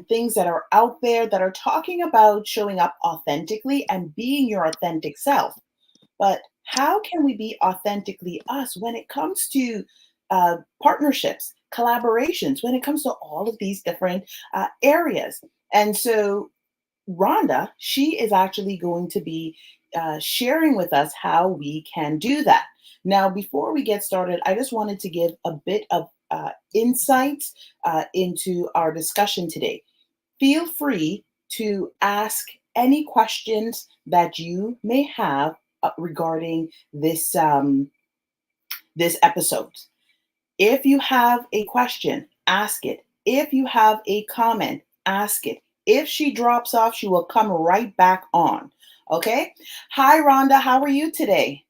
and things that are out there that are talking about showing up authentically and being your authentic self. But how can we be authentically us when it comes to partnerships, collaborations, when it comes to all of these different areas? And so Rhonda, she is actually going to be sharing with us how we can do that. Now, before we get started, I just wanted to give a bit of insights into our discussion today. Feel free to ask any questions that you may have regarding this episode. If you have a question, ask it. If you have a comment, ask it. If she drops off, she will come right back on. Okay? Hi, Rhonda. How are you today?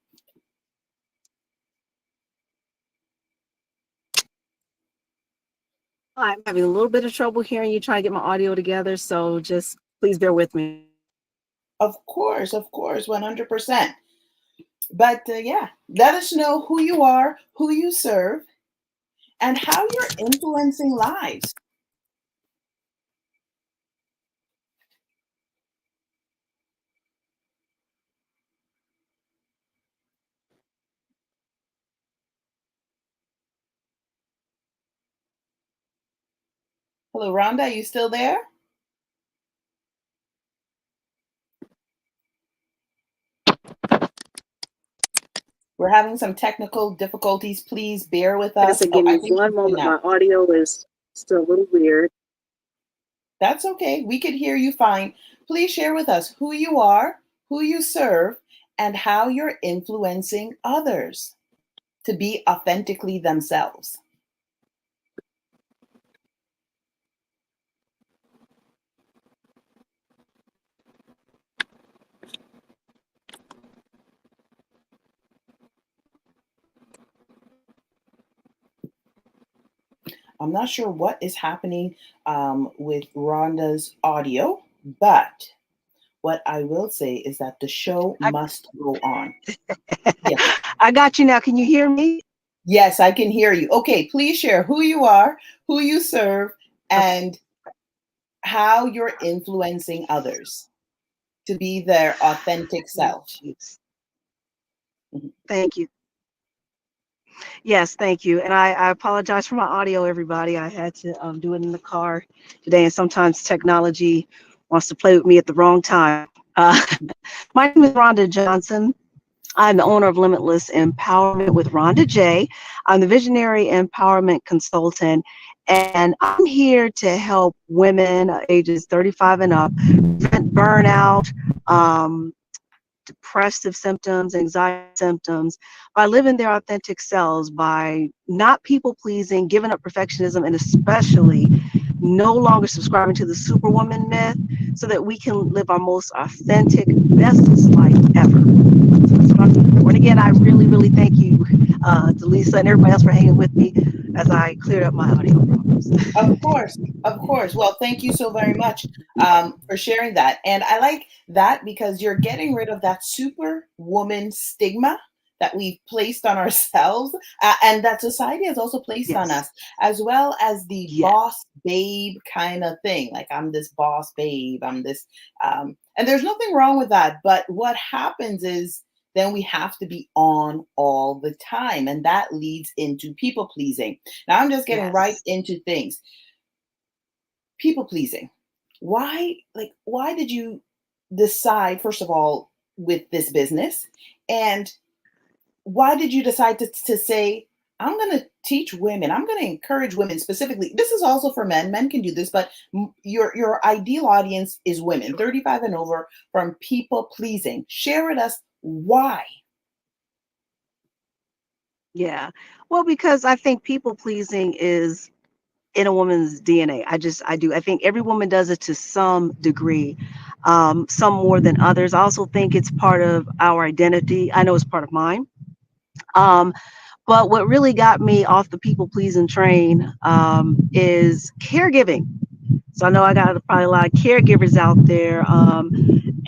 I'm having a little bit of trouble hearing you, trying to get my audio together, so just please bear with me. Of course, 100%. But yeah, let us know who you are, who you serve, and how you're influencing lives. Hello, Rhonda. Are you still there? We're having some technical difficulties. Please bear with Like I us. said, Oh, give I me think one she's in moment. now. My audio is still a little weird. That's okay. We could hear you fine. Please share with us who you are, who you serve, and how you're influencing others to be authentically themselves. I'm not sure what is happening with Rhonda's audio, but what I will say is that the show I, must go on. Yes. I got you now. Can you hear me? Yes, I can hear you. Okay, please share who you are, who you serve, Okay. and how you're influencing others to be their authentic Oh, self. jeez. Mhm. Thank you. Yes, thank you. And I apologize for my audio, everybody. I had to do it in the car today, and sometimes technology wants to play with me at the wrong time. My name is Rhonda Johnson. I'm the owner of Limitless Empowerment with Rhonda J. I'm the Visionary Empowerment Consultant, and I'm here to help women ages 35 and up prevent burnout, um, depressive symptoms, anxiety symptoms, by living their authentic selves, by not people pleasing, giving up perfectionism, and especially no longer subscribing to the superwoman myth, so that we can live our most authentic, bestest life ever. That's what I'm doing. And again, I really, really thank you to Lisa and everybody else for hanging with me as I cleared up my audio problems. Of course, of course. Well, thank you so very much for sharing that. And I like that because you're getting rid of that superwoman stigma that we've placed on ourselves and that society has also placed on Yes. us, as well as the Yes. boss babe kind of thing. Like, I'm this boss babe, I'm this, and there's nothing wrong with that. But what happens is then we have to be on all the time. And that leads into people pleasing. Now, I'm just getting right Yes. into things. People pleasing. Why did you decide, first of all, with this business? And why did you decide to say, I'm going to teach women, I'm going to encourage women specifically? This is also for men. Men can do this, but your ideal audience is women, 35 and over, from people pleasing. Share with us why. Yeah. Well, because I think people pleasing is in a woman's DNA. I do. I think every woman does it to some degree, some more than others. I also think it's part of our identity. I know it's part of mine. Um, but what really got me off the people pleasing train is caregiving. So I know I got probably a lot of caregivers out there,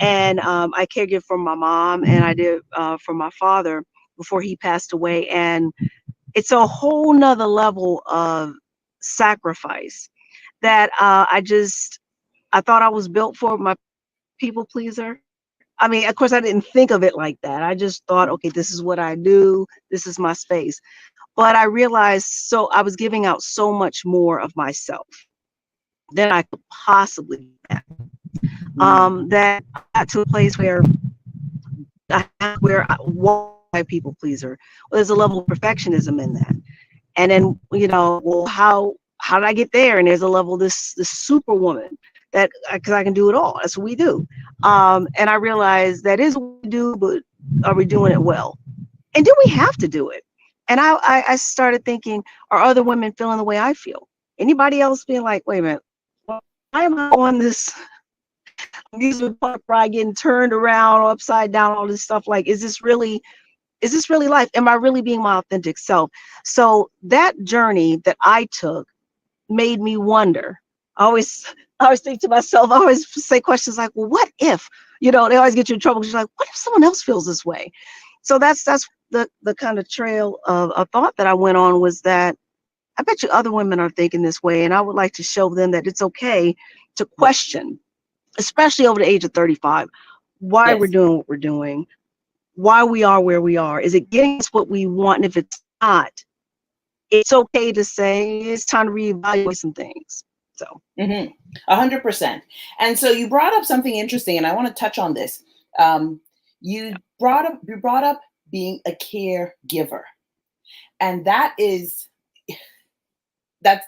and I caregive for my mom, and I did for my father before he passed away, and it's a whole nother level of sacrifice. that I thought I was built for my people pleaser. I mean, of course, I didn't think of it like that. I just thought, okay, this is what I do. This is my space. But I realized, so I was giving out so much more of myself than I could possibly have. That I got to a place where I was a people pleaser. Well, there's a level of perfectionism in that. And then, well, how did I get there? And there's a level, this superwoman that, because I can do it all. That's what we do. And I realized that is what we do, but are we doing it well? And do we have to do it? And I started thinking, are other women feeling the way I feel? Anybody else being like, wait a minute, why am I on this amusement park ride getting turned around or upside down, all this stuff? Like, is this really life? Am I really being my authentic self? So that journey that I took made me wonder. I always think to myself, I always say questions like, well, what if, they always get you in trouble. You're like, what if someone else feels this way? So that's the kind of trail of a thought that I went on, was that I bet you other women are thinking this way. And I would like to show them that it's okay to question, especially over the age of 35, why we're Yes. doing what we're doing, why we are where we are. Is it getting us what we want? And if it's not, it's okay to say it's time to reevaluate some things. So, 100%. And so you brought up something interesting, and I want to touch on this. Um, you brought up being a caregiver, and that's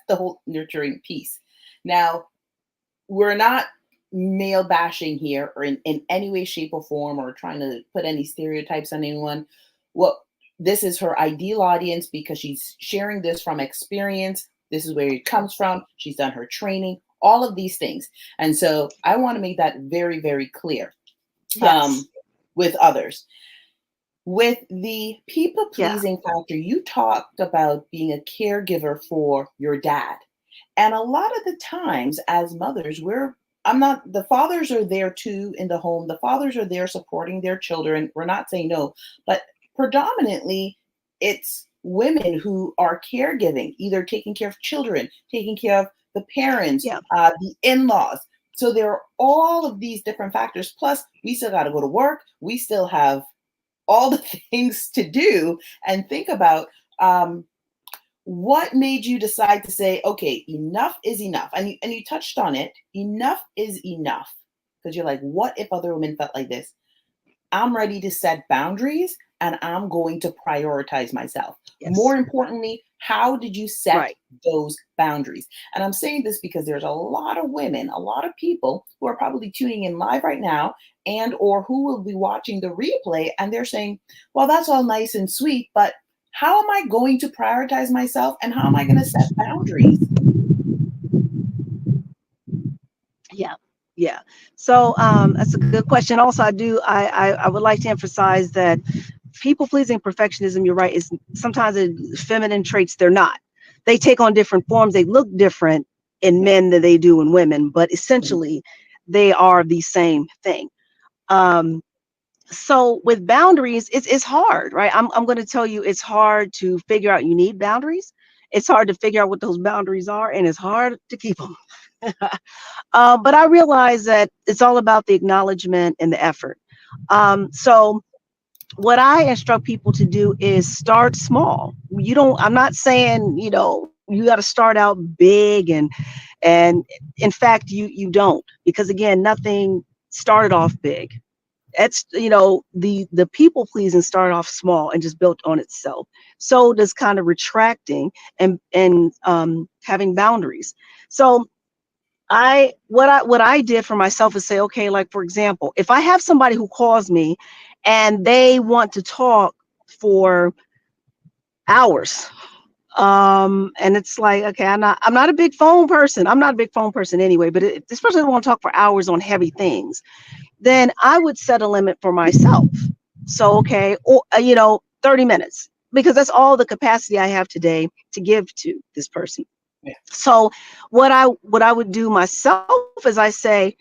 the whole nurturing piece. Now, we're not male bashing here, or in any way, shape, or form, or trying to put any stereotypes on anyone. What This is her ideal audience because she's sharing this from experience. This is where it comes from. She's done her training, all of these things. And so I want to make that very, very clear yes. with others. With the people Yeah. pleasing factor, you talked about being a caregiver for your dad. And a lot of the times as mothers, the fathers are there too in the home. The fathers are there supporting their children. We're not saying no, but predominantly it's women who are caregiving, either taking care of children, taking care of the parents, Yeah. the in laws. So there are all of these different factors. Plus, we still got to go to work. We still have all the things to do and think about. What made you decide to say, okay, enough is enough? And you touched on it. Enough is enough. Because you're like, what if other women felt like this? I'm ready to set boundaries and I'm going to prioritize myself. More Yes. importantly, how did you set Right. those boundaries? And I'm saying this because there's a lot of women, a lot of people who are probably tuning in live right now and or who will be watching the replay, and they're saying, well, that's all nice and sweet, but how am I going to prioritize myself and how am I going to set boundaries? Yeah. Yeah. So that's a good question. Also, I would like to emphasize that people pleasing, perfectionism, you're right, is sometimes feminine traits. They're not. They take on different forms. They look different in men than they do in women, but essentially they are the same thing. Um, so with boundaries, it's hard, right? I'm going to tell you, it's hard to figure out you need boundaries. It's hard to figure out what those boundaries are, and it's hard to keep them. But I realize that it's all about the acknowledgement and the effort. So what I instruct people to do is start small. I'm not saying, you got to start out big, and in fact, you don't, because again, nothing started off big. It's, the people pleasing started off small and just built on itself. So does kind of retracting and having boundaries. So what I did for myself is say, okay, like for example, if I have somebody who calls me and they want to talk for hours, and it's like, okay, I'm not a big phone person. I'm not a big phone person anyway, but especially if I want to talk for hours on heavy things, then I would set a limit for myself. So, okay, or 30 minutes, because that's all the capacity I have today to give to this person. Yeah. So what I would do myself is I say,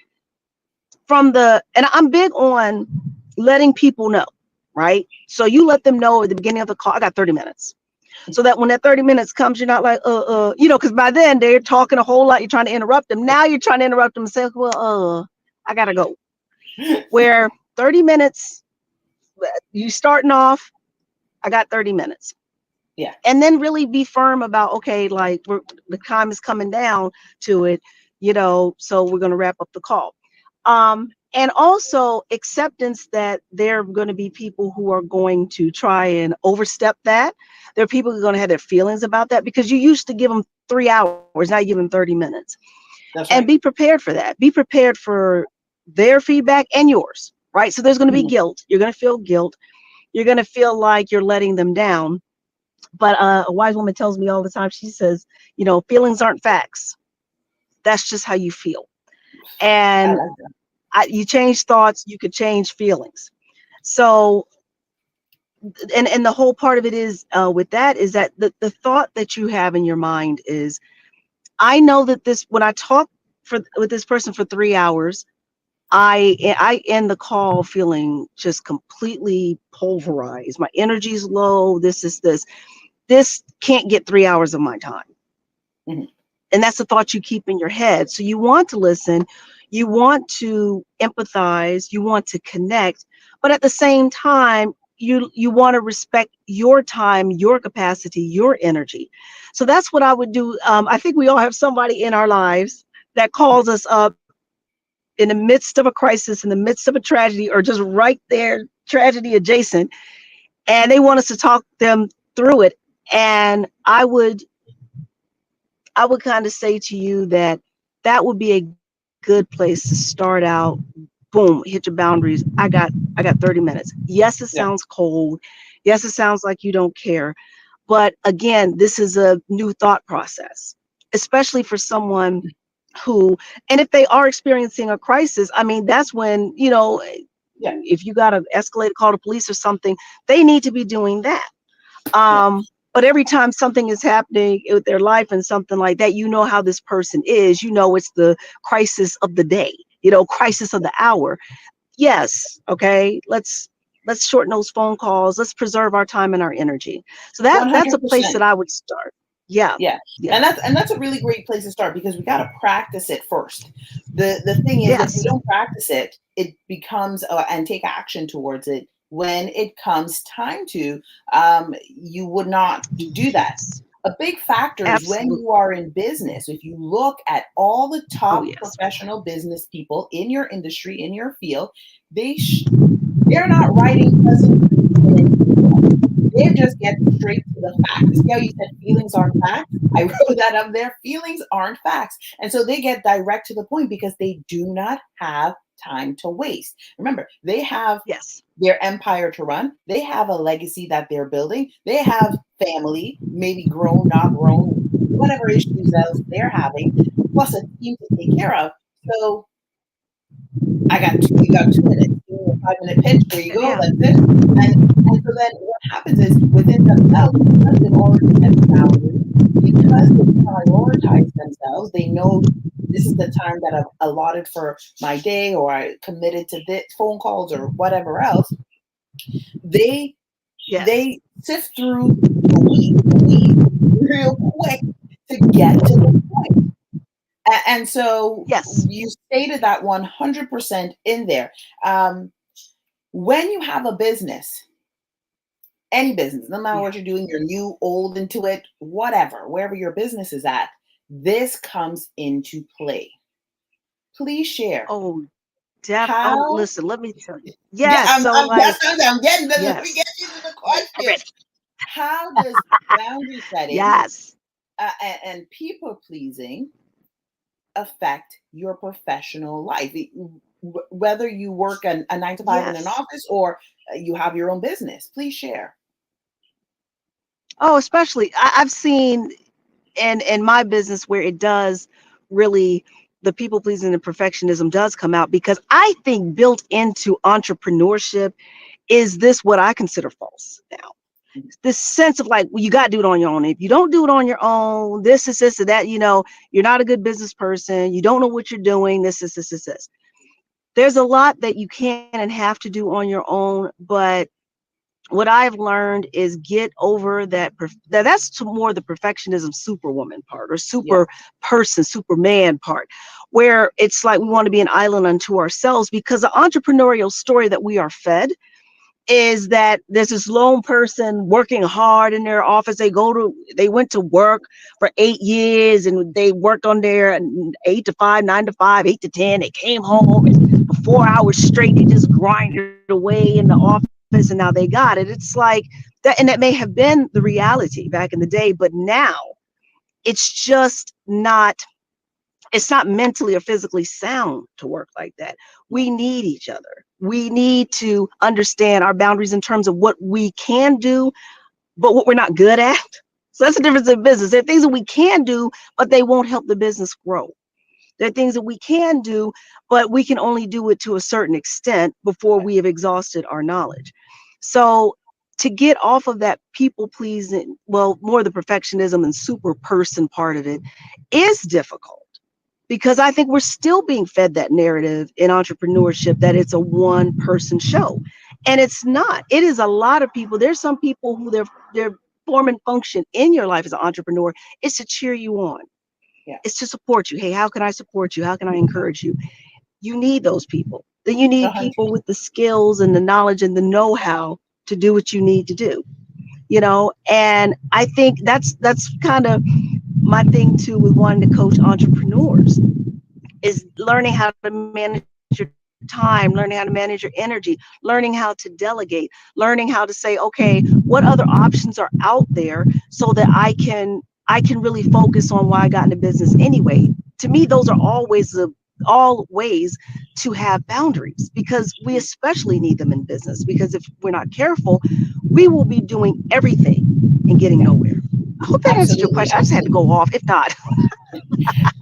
and I'm big on letting people know, right? So you let them know at the beginning of the call, I got 30 minutes. So that when that 30 minutes comes, you're not like, because by then they're talking a whole lot. You're trying to interrupt them. Now you're trying to interrupt them and say, well, I gotta go. Where 30 minutes, you starting off, I got 30 minutes. Yeah. And then really be firm about, okay, like the time is coming down to it, so we're going to wrap up the call. And also acceptance that there are going to be people who are going to try and overstep that. There are people who are going to have their feelings about that, because you used to give them 3 hours, now you give them 30 minutes. That's And right. be prepared for that. Be prepared for their feedback and yours, right? So there's going to be Mhm. guilt. You're going to feel guilt. You're going to feel like you're letting them down. But a wise woman tells me all the time, she says, feelings aren't facts. That's just how you feel. I And like that. you change thoughts, you could change feelings. So, and the whole part of it is with that is that the thought that you have in your mind is, I know that when I talk with this person for 3 hours, I end the call feeling just completely pulverized. My energy's low. This can't get 3 hours of my time. Mhm. And that's the thought you keep in your head. So you want to listen, you want to empathize, you want to connect, but at the same time, you want to respect your time, your capacity, your energy. So that's what I would do. I think we all have somebody in our lives that calls us up in the midst of a crisis, in the midst of a tragedy, or just right there, tragedy adjacent, and they want us to talk them through it. And I would kind of say to you that that would be a good place to start out. Boom, hit your boundaries. I got 30 minutes. Yes, it sounds Yeah. cold. Yes, it sounds like you don't care. But again, this is a new thought process, especially for someone who, and if they are experiencing a crisis, I mean, that's when, Yeah. if you got to escalate, call the police or something, they need to be doing that. Yeah. But every time something is happening with their life and something like that, how this person is, it's the crisis of the day, crisis of the hour. Yes. Okay. Let's shorten those phone calls. Let's preserve our time and our energy. So that's a place 100%. that I would start. Yeah. Yeah. Yeah. And that's a really great place to start because we got to practice it first. The thing is, if we Yes. don't practice it, it becomes and take action towards it when it comes time to, you would not do that. Yes. A big factor is when Absolutely. you are in business. If you look at all the Oh, top yes. professional business people in your industry, in your field, they're not writing presentations in email. They just get straight to the facts. See how you said feelings aren't facts? I wrote that up there. Feelings aren't facts. And so they get direct to the point because they do not have time to waste. Remember, they have Yes. their empire to run. They have a legacy that they're building. They have family, maybe grown, not grown, whatever issues else they're having, plus a team to take care of. So you got 2 minutes. Give me a 5-minute pitch. Here you go. Yeah. That's it. And so then what happens is within themselves, because they've already set boundaries, because they prioritize themselves, they know this is the time that I've allotted for my day, or I committed to this phone calls or whatever else. They Yes. they sift through the weeds real quick to get to the point. And so Yes. you stated that 100% in there. Um, when you have a business, any business, no matter Yeah. what you're doing, you're new, old into it, whatever, wherever your business is at, this comes into play. Please share Oh, oh, how. listen, let me tell you. Yeah, Yes. So like, I'm getting. Let me yes. get you to the I'm question. ready. How does boundary setting Yes. and people pleasing affect your professional life? Whether you work a 9 to 5 in an Yes. office or you have your own business, please share. Oh, especially I've seen in my business where it does really, the people pleasing and perfectionism does come out, because I think built into entrepreneurship is this what I consider false now. This sense of like, well, you got to do it on your own. If you don't do it on your own, this or that, you're not a good business person. You don't know what you're doing. This. There's a lot that you can and have to do on your own, but what I've learned is get over that. That's more the perfectionism superwoman part or Yeah. super person, superman part, where it's like we want to be an island unto ourselves, because the entrepreneurial story that we are fed is that there's this lone person working hard in their office. They went to work for 8 years and they worked on their 8 to 5, 9 to 5, 8 to 10. They came home and for 4 hours straight, they just grinded away in the office and now they got it. It's like that. And that may have been the reality back in the day, but now it's just not, it's not mentally or physically sound to work like that. We need each other. We need to understand our boundaries in terms of what we can do, but what we're not good at. So that's the difference in business. There are things that we can do, but they won't help the business grow. There are things that we can do, but we can only do it to a certain extent before we have exhausted our knowledge. So to get off of that people pleasing, well, more the perfectionism and super person part of it is difficult, because I think we're still being fed that narrative in entrepreneurship that it's a one person show. And it's not. It is a lot of people. There's some people who their form and function in your life as an entrepreneur is to cheer you on. Yeah. It's to support you. Hey, how can I support you? How can I encourage you? You need those people. Then you need people 100. with the skills and the knowledge and the know-how to do what you need to do. And I think that's kind of my thing too with wanting to coach entrepreneurs, is learning how to manage your time, learning how to manage your energy, learning how to delegate, learning how to say, okay, what other options are out there so that I can really focus on why I got into business anyway. To me, those are all ways to have boundaries, because we especially need them in business, because if we're not careful, we will be doing everything and getting Yeah. nowhere. I hope that answered your Absolutely. question. I just had to Absolutely. go off. If not,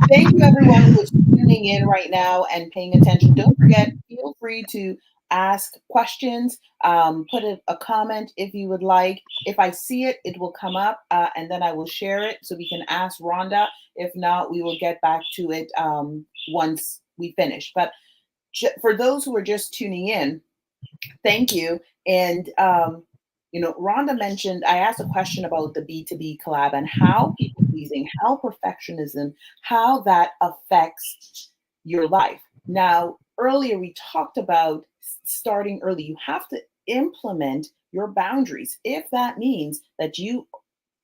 Thank you, everyone who is tuning in right now and paying attention. Don't forget, feel free to ask questions, put a comment if you would like. If I see it, it will come up, and then I will share it so we can ask Rhonda. If not, we will get back to it once we finish. But for those who are just tuning in, thank you. And Rhonda mentioned, I asked a question about the B2B collab and how people pleasing, how perfectionism, how that affects your life. Now, earlier we talked about starting early. You have to implement your boundaries. If that means that you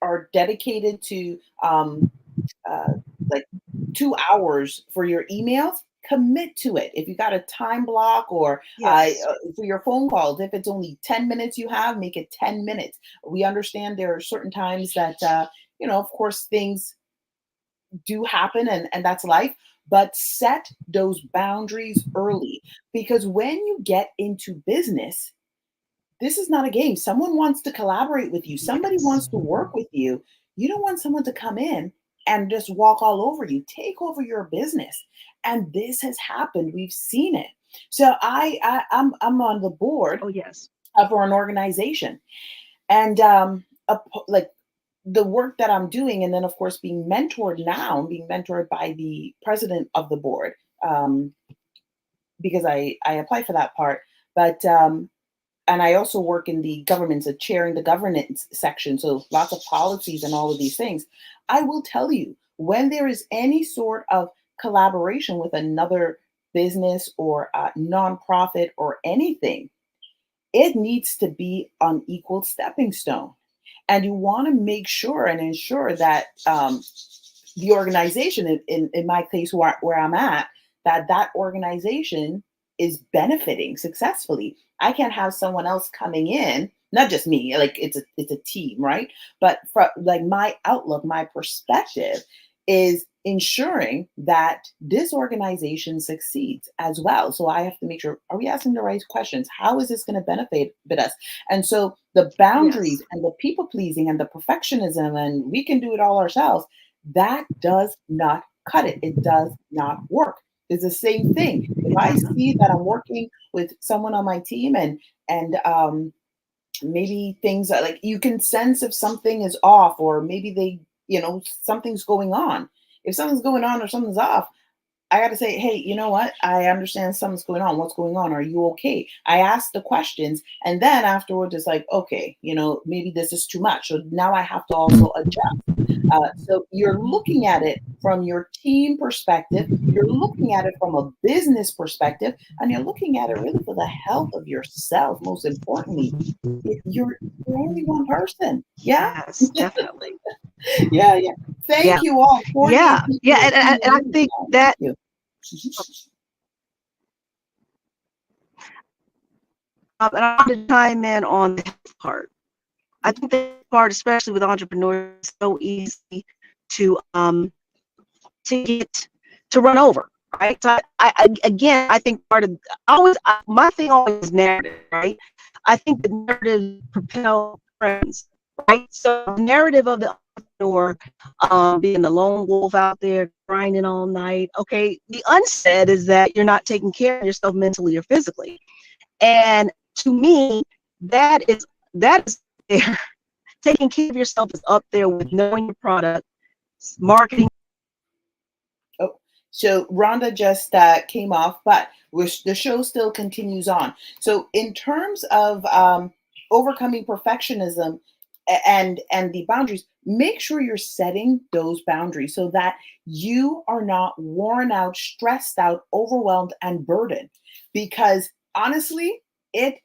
are dedicated to uh, like 2 hours for your emails, commit to it. If you got a time block, or yes. for your phone calls, if it's only 10 minutes you have, make it 10 minutes. We understand there are certain times that, of course, things do happen, and that's life. But set those boundaries early, because when you get into business, this is not a game. Someone wants to collaborate with you. Somebody Yes. wants to work with you. You don't want someone to come in and just walk all over you. Take over your business. And this has happened. We've seen it. So I'm on the board Oh, yes. for an organization, and like the work that I'm doing, and then of course being mentored now, I'm being mentored by the president of the board, um, because I applied for that part, but and I also work in the government, so chairing the governance section, so lots of policies and all of these things. I will tell you, when there is any sort of collaboration with another business or a nonprofit or anything, it needs to be on equal stepping stone. And you want to make sure and ensure that the organization, in my case where I'm at, that organization is benefiting successfully. I can't have someone else coming in, not just me, like it's a team, right? But for like my outlook, my perspective is ensuring that this organization succeeds as well. So I have to make sure, are we asking the right questions? How is this going to benefit us? And so the Yes. boundaries and the people pleasing and the perfectionism and we can do it all ourselves, that does not cut it. It does not work. It's the same thing. If It I doesn't. see that I'm working with someone on my team, and maybe things are like, you can sense if something is off, or maybe something's going on. If something's going on or something's off, I got to say, hey, you know what? I understand something's going on. What's going on? Are you okay? I ask the questions, and then afterwards, it's like, okay, maybe this is too much. So now I have to also adjust. So you're looking at it from your team perspective, you're looking at it from a business perspective, and you're looking at it really for the health of yourself. Most importantly, you're only one person. Yeah, Yes, definitely. yeah, yeah. Thank Yeah, you all. yeah, 48 people yeah. are in the And I room think now. Thank that you. and I want to chime in on the health part. I think that part, especially with entrepreneurs, is so easy to get to run over, right? So again, I think part of my thing always is narrative, right? I think the narrative propel trends, right? So the narrative of the entrepreneur being the lone wolf out there grinding all night. Okay, the unsaid is that you're not taking care of yourself mentally or physically, and to me, that is there. Taking care of yourself is up there with knowing your product, marketing. Oh, so Rhonda just came off, but the show still continues on. So in terms of overcoming perfectionism and the boundaries, make sure you're setting those boundaries so that you are not worn out, stressed out, overwhelmed, and burdened. Because honestly,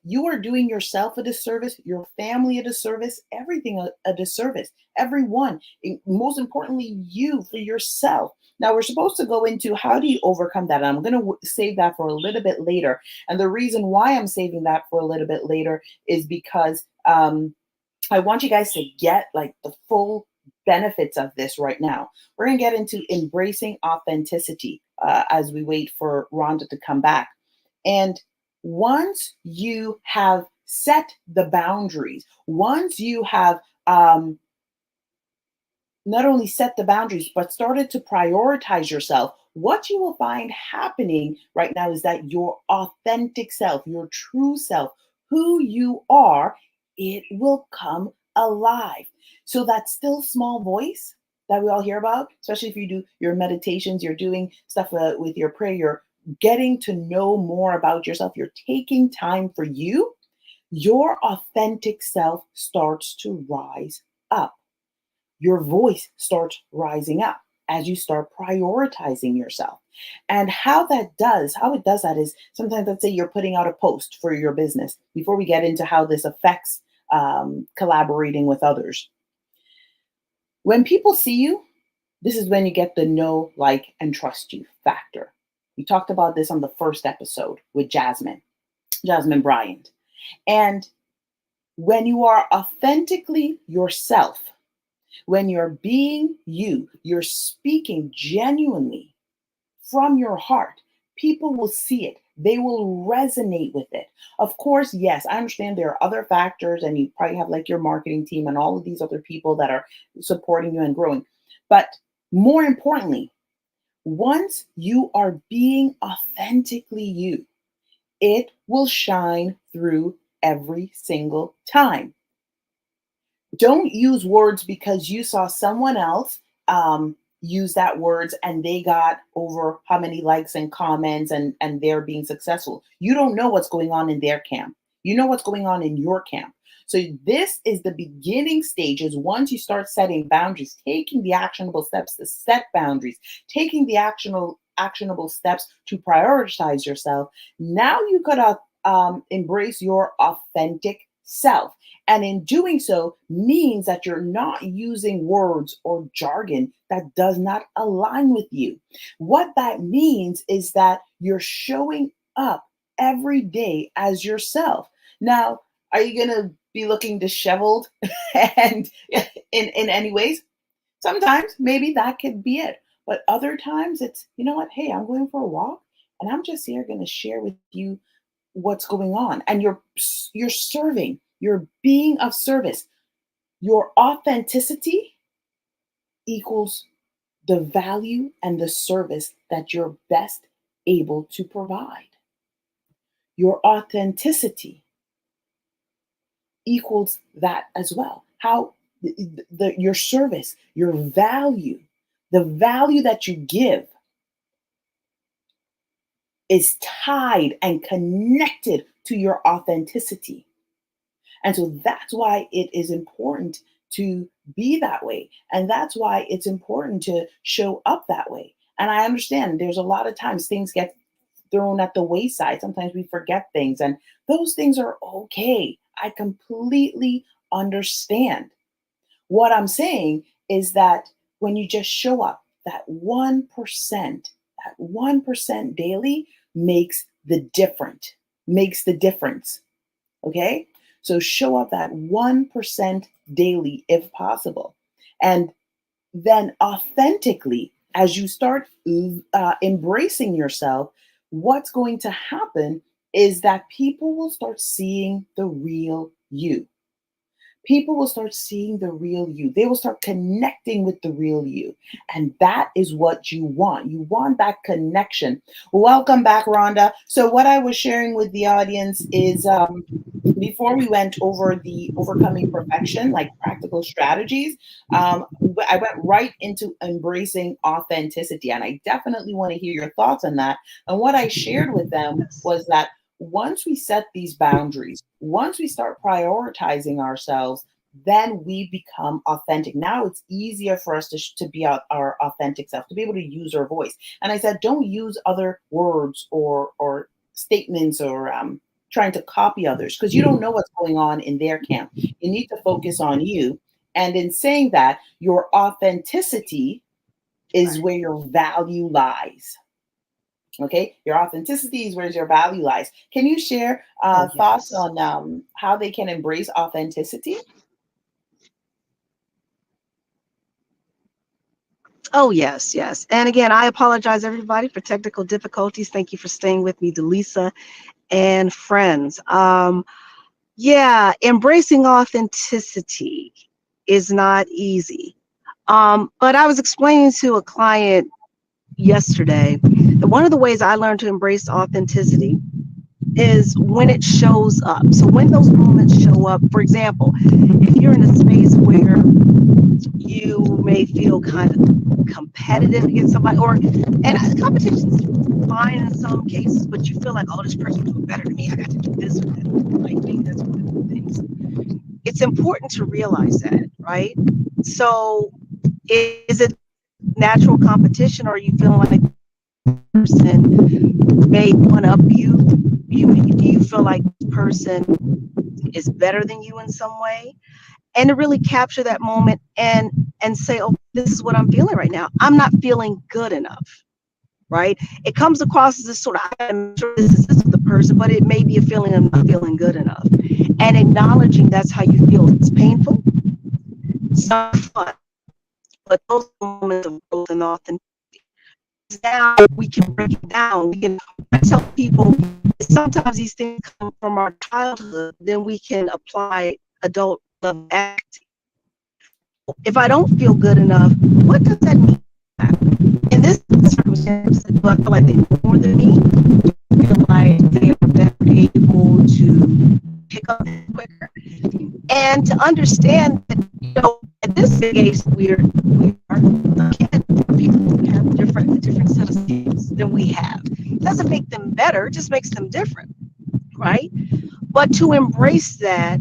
you are doing yourself a disservice, your family a disservice, everything a disservice. Everyone, most importantly, you for yourself. Now, we're supposed to go into how do you overcome that? And I'm going to save that for a little bit later. And the reason why I'm saving that for a little bit later is because I want you guys to get like the full benefits of this right now. We're going to get into embracing authenticity as we wait for Rhonda to come back. And once you have set the boundaries, once you have not only set the boundaries, but started to prioritize yourself, what you will find happening right now is that your authentic self, your true self, who you are, it will come alive. So that still small voice that we all hear about, especially if you do your meditations, you're doing stuff with your prayer, you're getting to know more about yourself, you're taking time for you, your authentic self starts to rise up. Your voice starts rising up as you start prioritizing yourself. And how it does that is sometimes, let's say you're putting out a post for your business before we get into how this affects collaborating with others. When people see you, this is when you get the know, like, and trust you factor. We talked about this on the first episode with Jasmine Bryant. And when you are authentically yourself, when you're being you, you're speaking genuinely from your heart, people will see it. They will resonate with it. Of course, yes, I understand there are other factors, and you probably have like your marketing team and all of these other people that are supporting you and growing. But more importantly, once you are being authentically you, it will shine through every single time. Don't use words because you saw someone else use that words and they got over how many likes and comments and they're being successful. You don't know what's going on in their camp. You know what's going on in your camp. So this is the beginning stages. Once you start setting boundaries, taking the actionable steps to set boundaries, taking the actionable steps to prioritize yourself. Now you could embrace your authentic self. And in doing so means that you're not using words or jargon that does not align with you. What that means is that you're showing up every day as yourself. Now, are you going to be looking disheveled and in any ways? Sometimes maybe that could be it. But other times it's, you know what? Hey, I'm going for a walk and I'm just here going to share with you what's going on, and you're serving, you're being of service. Your authenticity equals the value and the service that you're best able to provide. Your authenticity equals that as well. How your service, your value, the value that you give is tied and connected to your authenticity. And so that's why it is important to be that way. And that's why it's important to show up that way. And I understand there's a lot of times things get thrown at the wayside. Sometimes we forget things, and those things are okay. I completely understand. What I'm saying is that when you just show up, that 1% daily makes the difference. Okay? So show up that 1% daily if possible. And then authentically, as you start embracing yourself, what's going to happen is that people will start seeing the real you. People will start seeing the real you. They will start connecting with the real you. And that is what you want. You want that connection. Welcome back, Rhonda. So, what I was sharing with the audience is before we went over the overcoming perfection, like practical strategies, I went right into embracing authenticity. And I definitely want to hear your thoughts on that. And what I shared with them Yes. was that once we set these boundaries, once we start prioritizing ourselves, then we become authentic. Now it's easier for us to be our authentic self, to be able to use our voice. And I said, don't use other words or statements or trying to copy others because you don't know what's going on in their camp. You need to focus on you. And in saying that, your authenticity is Right. where your value lies. Okay, your authenticity is where your value lies. Can you share Oh, thoughts yes. on how they can embrace authenticity? Oh, yes, yes. And again, I apologize, everybody, for technical difficulties. Thank you for staying with me, Delisa and friends. Yeah, embracing authenticity is not easy. But I was explaining to a client yesterday that one of the ways I learned to embrace authenticity is when it shows up. So when those moments show up, for example, if you're in a space where you may feel kind of competitive against somebody, or and competition's fine in some cases, but you feel like, oh, this person's doing better than me. I got to do this with them. Like me, that's one of the things. It's important to realize that, right? So is it natural competition, or are you feeling like person may one up you? Do you feel like this person is better than you in some way? And to really capture that moment and say, oh, this is what I'm feeling right now. I'm not feeling good enough, right? It comes across as this sort of, I'm sure this with the person, but it may be a feeling of not feeling good enough. And acknowledging that's how you feel. It's painful, it's not fun, but those moments of growth and authenticity. Now we can break it down. We can tell people sometimes these things come from our childhood, then we can apply adult level acting. If I don't feel good enough, what does that mean? In this circumstance, do I feel like they know more than me? Feel like they are better able to pick up quicker? And to understand that, at this age, we are again, people have different set of skills than we have. It doesn't make them better, it just makes them different, right? But to embrace that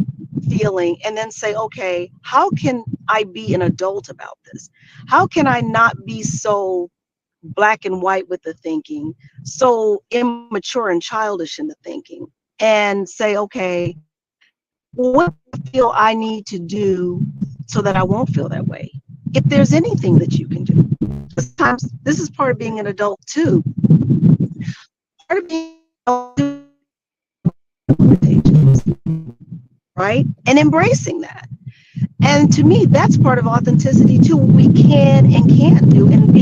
feeling and then say, okay, how can I be an adult about this? How can I not be so black and white with the thinking, so immature and childish in the thinking, and say, okay, what do I feel I need to do so that I won't feel that way? If there's anything that you can do. Sometimes this is part of being an adult too. Part of being an adult, right? And embracing that. And to me, that's part of authenticity too. What we can and can't do, and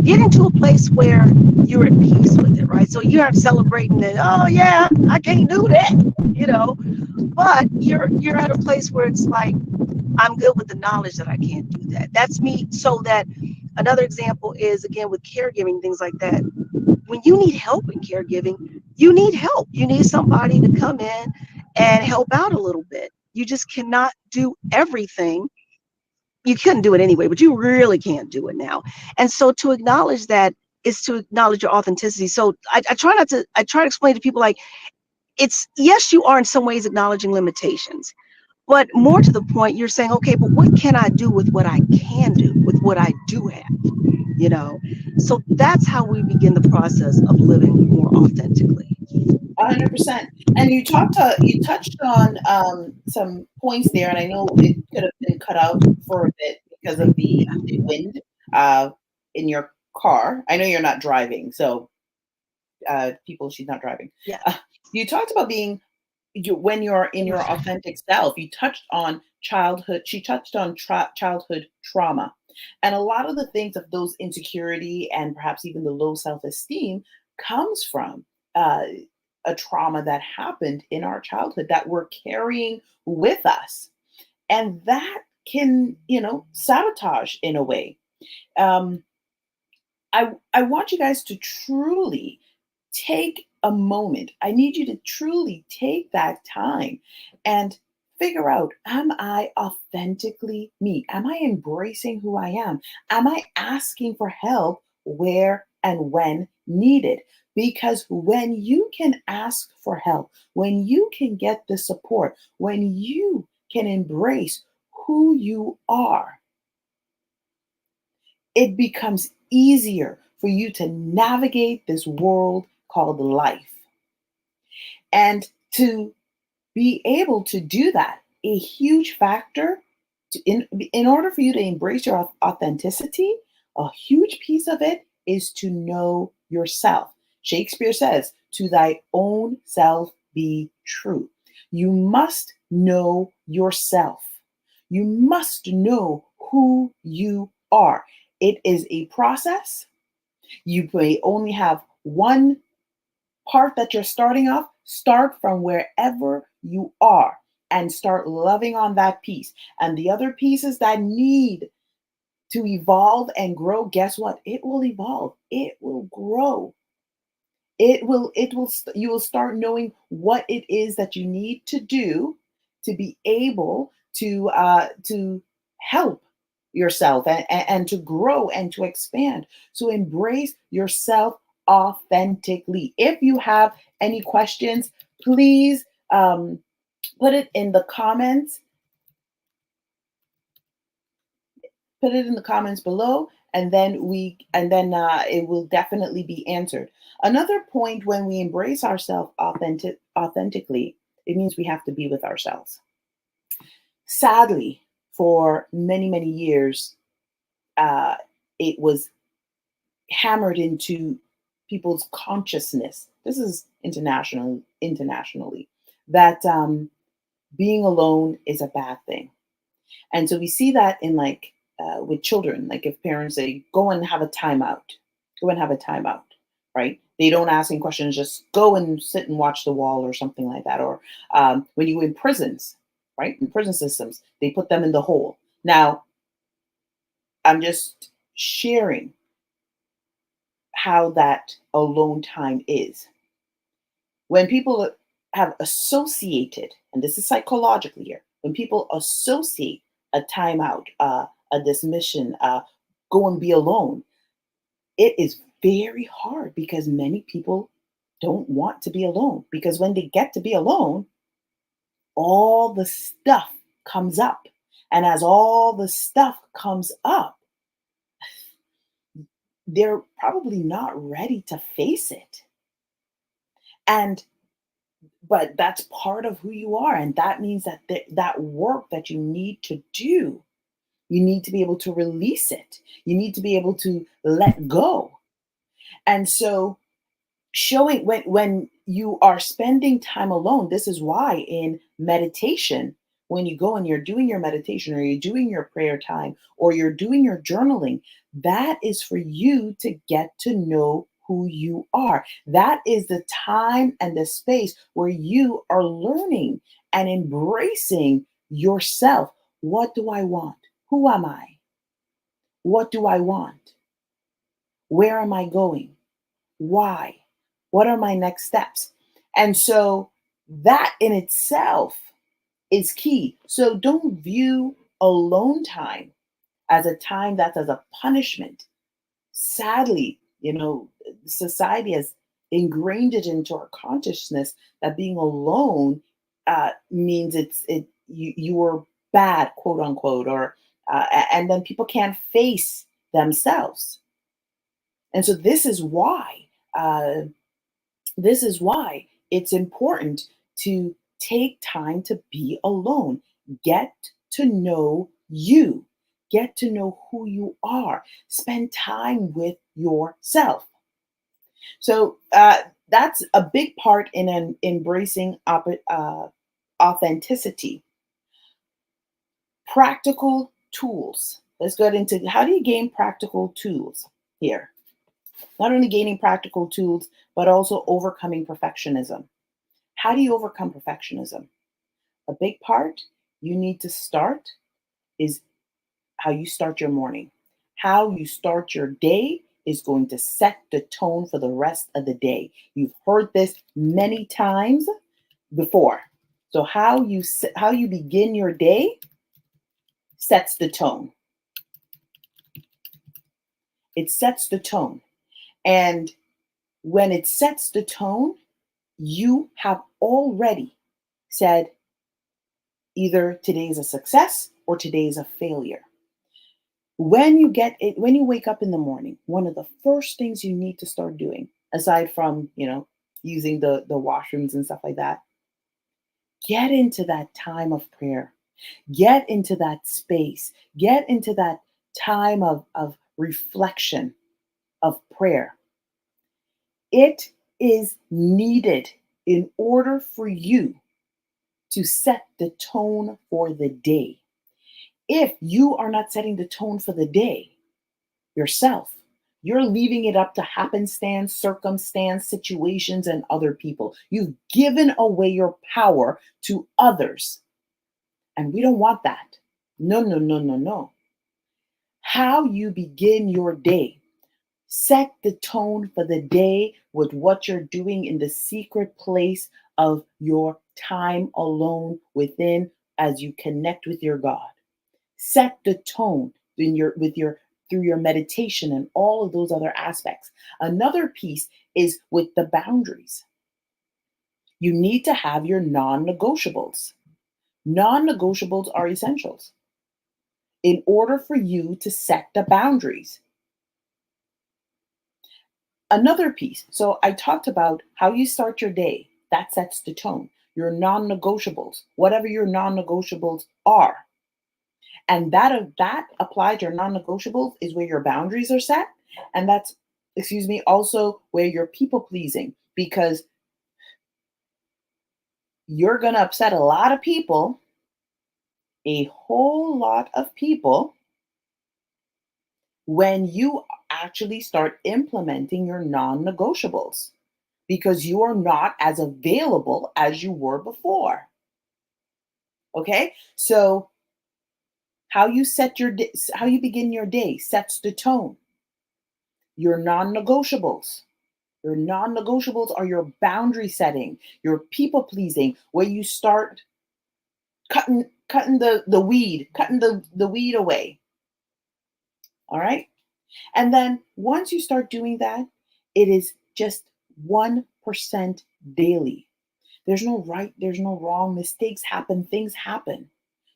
getting to a place where you're at peace with it, right? So you aren't celebrating that, oh yeah, I can't do that, but you're at a place where it's like, I'm good with the knowledge that I can't do that. That's me. So that another example is again with caregiving, things like that. When you need help in caregiving, you need help. You need somebody to come in and help out a little bit. You just cannot do everything. You couldn't do it anyway, but you really can't do it now. And so to acknowledge that is to acknowledge your authenticity. So I try to explain to people like, it's, yes, you are in some ways acknowledging limitations, but more to the point, you're saying, okay, but what can I do with what I can do, with what I do have, you know? So that's how we begin the process of living more authentically. 100%. And you touched on some points there, and I know it could have been cut out for a bit because of the wind uh, in your car. I know you're not driving, so people, she's not driving. Yeah. Uh, you talked about being when you're in your Right. authentic self. You touched on childhood. She touched on childhood trauma, and a lot of the things of those insecurity and perhaps even the low self-esteem comes from uh, a trauma that happened in our childhood that we're carrying with us, and that can, sabotage in a way. um, I want you guys to truly take a moment. I need you to truly take that time and figure out, am I authentically me? Am I embracing who I am? Am I asking for help where and when needed? Because when you can ask for help, when you can get the support, when you can embrace who you are, it becomes easier for you to navigate this world called life. And to be able to do that, a huge factor in order for you to embrace your authenticity, a huge piece of it is to know yourself. Shakespeare says, to thy own self be true. You must know yourself. You must know who you are. It is a process. You may only have one part that you're starting off. Start from wherever you are and start loving on that piece. And the other pieces that need to evolve and grow, guess what? It will evolve. It will grow. You will start knowing what it is that you need to do to be able to help yourself and to grow and to expand. So embrace yourself authentically. If you have any questions, please put it in the comments. Put it in the comments below, and then it will definitely be answered. Another point, when we embrace ourselves authentically, it means we have to be with ourselves. Sadly, for many years, uh, it was hammered into people's consciousness. This is internationally, that being alone is a bad thing. And so we see that in, like, with children, like if parents say, go and have a timeout, right? They don't ask any questions, just go and sit and watch the wall or something like that. Or when you in prisons, right? In prison systems, they put them in the hole. Now, I'm just sharing how that alone time is. When people have associated, and this is psychologically here, when people associate a timeout, a dismission, go and be alone, it is very hard because many people don't want to be alone. Because when they get to be alone, all the stuff comes up. And as all the stuff comes up, they're probably not ready to face it. And but that's part of who you are, and that means that that work that you need to do, you need to be able to release it, you need to be able to let go. And so, showing when you are spending time alone, this is why in meditation, when you go and you're doing your meditation, or you're doing your prayer time, or you're doing your journaling, that is for you to get to know who you are. That is the time and the space where you are learning and embracing yourself. What do I want? Who am I? What do I want? Where am I going? Why? What are my next steps? And so that in itself is key. So don't view alone time as a time that's as a punishment. Sadly, You know, society has ingrained it into our consciousness that being alone means you're bad, quote unquote, or and then people can't face themselves. And so uh, this is why it's important to take time to be alone. Get to know you. Get to know who you are. Spend time with yourself. So that's a big part in embracing authenticity. Practical tools. Let's get into how do you gain practical tools here. Not only gaining practical tools, but also overcoming perfectionism. How do you overcome perfectionism? A big part you need to start is how you start your morning. How you start your day is going to set the tone for the rest of the day. You've heard this many times before. So how you begin your day sets the tone. It sets the tone. And when it sets the tone, you have already said either today's a success or today's a failure. When you wake up in the morning, one of the first things you need to start doing, aside from, using the washrooms and stuff like that, get into that time of prayer. Get into that space. Get into that time of reflection, of prayer. It is needed in order for you to set the tone for the day. If you are not setting the tone for the day yourself, you're leaving it up to happenstance, circumstance, situations, and other people. You've given away your power to others. And we don't want that. No, no, no, no, no. How you begin your day. Set the tone for the day with what you're doing in the secret place of your time alone within as you connect with your God. Set the tone through your meditation and all of those other aspects. Another piece is with the boundaries. You need to have your non-negotiables. Non-negotiables are essentials in order for you to set the boundaries. Another piece. So I talked about how you start your day. That sets the tone. Your non-negotiables, whatever your non-negotiables are. And that applied, your non-negotiables is where your boundaries are set. And that's, also where you're people pleasing, because you're going to upset a lot of people, a whole lot of people, when you actually start implementing your non-negotiables, because you are not as available as you were before. Okay? So how you begin your day sets the tone. Your non-negotiables. Your non-negotiables are your boundary setting, your people pleasing, where you start cutting the weed, cutting the weed away. All right? And then once you start doing that, it is just 1% daily. There's no right, there's no wrong. Mistakes happen, things happen.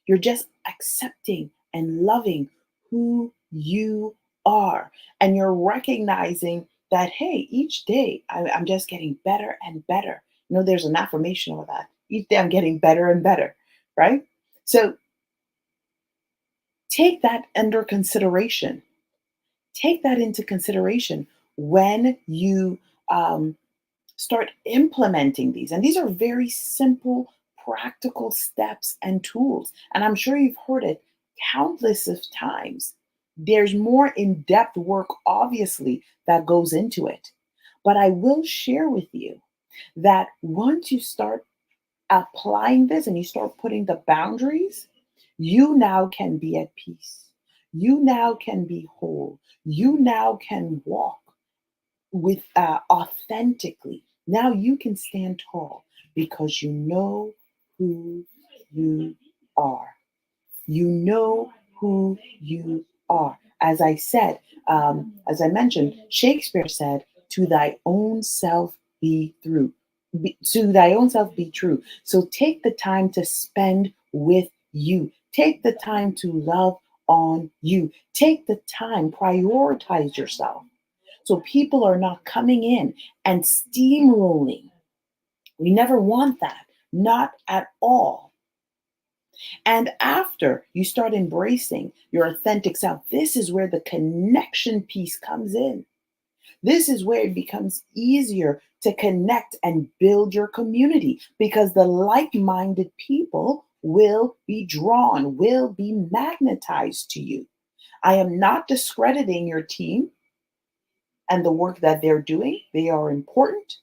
You're just accepting and loving who you are. And you're recognizing that, hey, each day I'm just getting better and better. There's an affirmation of that. Each day I'm getting better and better, right? So take that under consideration. Take that into consideration when you start implementing these. And these are very simple, practical steps and tools. And I'm sure you've heard it countless of times. There's more in depth work, obviously, that goes into it. But I will share with you that once you start applying this and you start putting the boundaries, you now can be at peace. You now can be whole. You now can walk with authentically. Now you can stand tall because you know who you are. You know who you are. As I said, as I mentioned, Shakespeare said, "To thy own self be true." To thy own self be true. So take the time to spend with you. Take the time to love on you. Take the time, prioritize yourself. So people are not coming in and steamrolling. We never want that, not at all. And after you start embracing your authentic self, this is where the connection piece comes in. This is where it becomes easier to connect and build your community because the like minded people will be drawn, will be magnetized to you. I am not discrediting your team and the work that they're doing, they are important,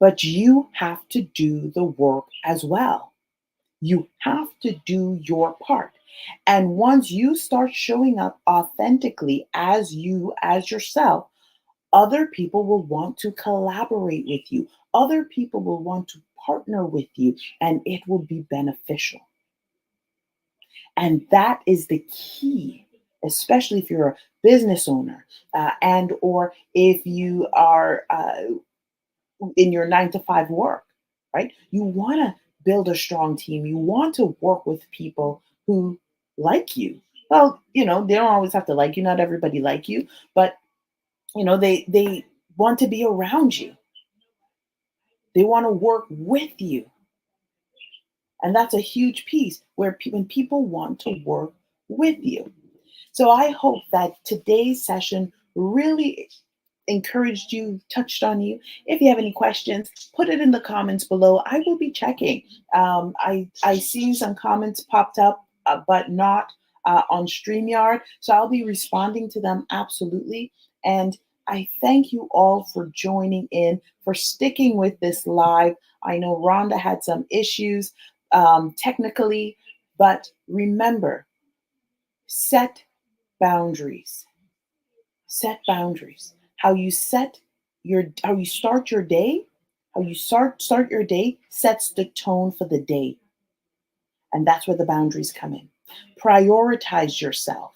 but you have to do the work as well. You have to do your part. And once you start showing up authentically as you, as yourself, other people will want to collaborate with you. Other people will want to partner with you, and it will be beneficial. And that is the key, especially if you're a business owner and or if you are in your 9 to 5 work, right? You want to build a strong team. You want to work with people who like you. Well, they don't always have to like you. Not everybody like you, but they want to be around you. They want to work with you. And that's a huge piece where when people want to work with you. So I hope that today's session really encouraged you, touched on you. If you have any questions, put it in the comments below. I will be checking. I seen some comments popped up, but not on StreamYard. So I'll be responding to them absolutely. And I thank you all for joining in, for sticking with this live. I know Rhonda had some issues technically, but remember, set boundaries. Set boundaries. How you start your day, how you start your day sets the tone for the day. And that's where the boundaries come in. Prioritize yourself.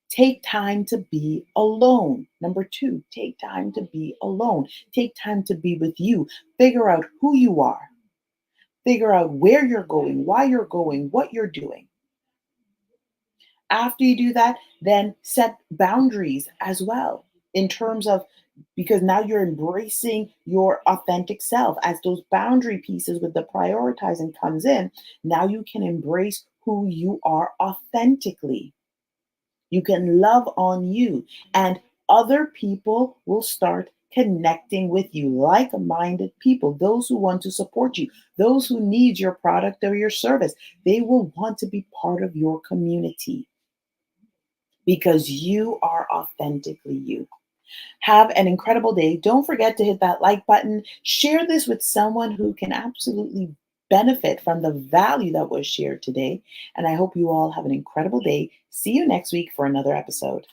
Take time to be alone. Number 2, take time to be alone. Take time to be with you. Figure out who you are. Figure out where you're going, why you're going, what you're doing. After you do that, then set boundaries as well in terms of, because now you're embracing your authentic self. As those boundary pieces with the prioritizing comes in, now you can embrace who you are authentically. You can love on you, and other people will start connecting with you, like-minded people, those who want to support you, those who need your product or your service. They will want to be part of your community because you are authentically you. Have an incredible day. Don't forget to hit that like button. Share this with someone who can absolutely benefit from the value that was shared today. And I hope you all have an incredible day. See you next week for another episode.